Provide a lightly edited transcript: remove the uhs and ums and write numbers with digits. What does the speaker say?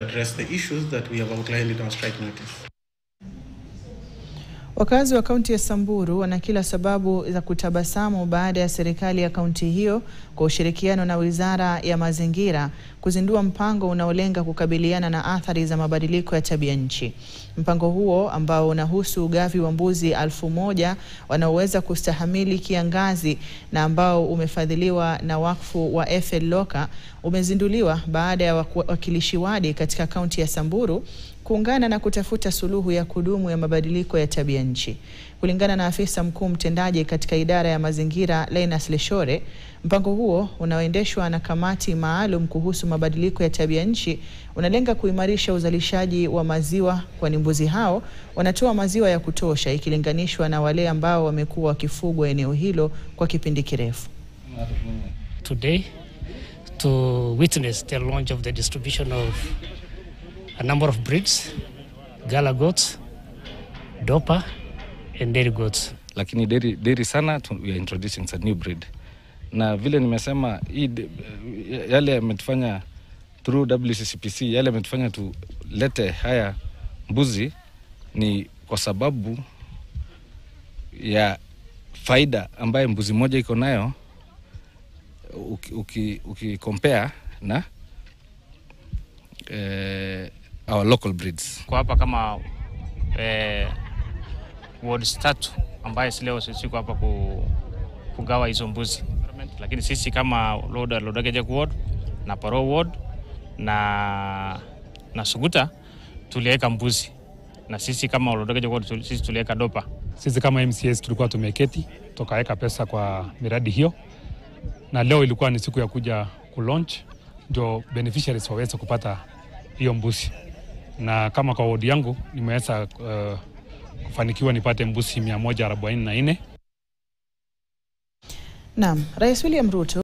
address the issues that we have outlined in our strike notice. Wakazi wa kaunti ya Samburu wana kila sababu za kutabasamu baada ya serikali ya kaunti hiyo kwa ushirikiano na Wizara ya Mazingira kuzindua mpango unaolenga kukabiliana na athari za mabadiliko ya tabia nchi. Mpango huo ambao unahusu ugavi wa mbuzi 1000 wanaoweza kustahamili kiangazi na ambao umefadhiliwa na wakfu wa FL Loka umezinduliwa baada ya wakilishi wadi katika kaunti ya Samburu kuungana na kutafuta suluhu ya kudumu ya mabadiliko ya tabia nchi. Kulingana na afisa mkuu mtendaji katika idara ya mazingira Linus Leshore, mpango huo unaoendeshwa na kamati maalum kuhusu mabadiliko ya tabia nchi unalenga kuimarisha uzalishaji wa maziwa, kwani mbuzi hao wanatoa maziwa ya kutosha ikilinganishwa na wale ambao wamekuwa wakifugwa eneo hilo kwa kipindi kirefu. Today to witness the launch of the distribution of a number of breeds, Gala goats, Dopa and dairy goats. Lakini dairy sana we are introducing a new breed. Na vile nimesema yale yametufanya through WCCPC, yale yametufanya tulete haya mbuzi ni kwa sababu ya faida ambaye mbuzi moja iko nayo compare na our local breeds. Kwa hapa kama ward 3 ambaye leo sisi hapa kugawa hizo mbuzi. Lakini sisi kama Lodwar ward na Paro ward na Suguta tuliweka mbuzi. Na sisi kama Lodwar ward sisi tuliweka Dopa. Sisi kama MCS tulikuwa tumeketi tukaweka pesa kwa miradi hiyo. Na leo ilikuwa ni siku ya kuja kulaunch ndio beneficiaries waweze kupata hiyo mbuzi. Na kama kwa ward yangu nimeweza kufanikiwa nipate mbuzi 144. Naam, Rais William Ruto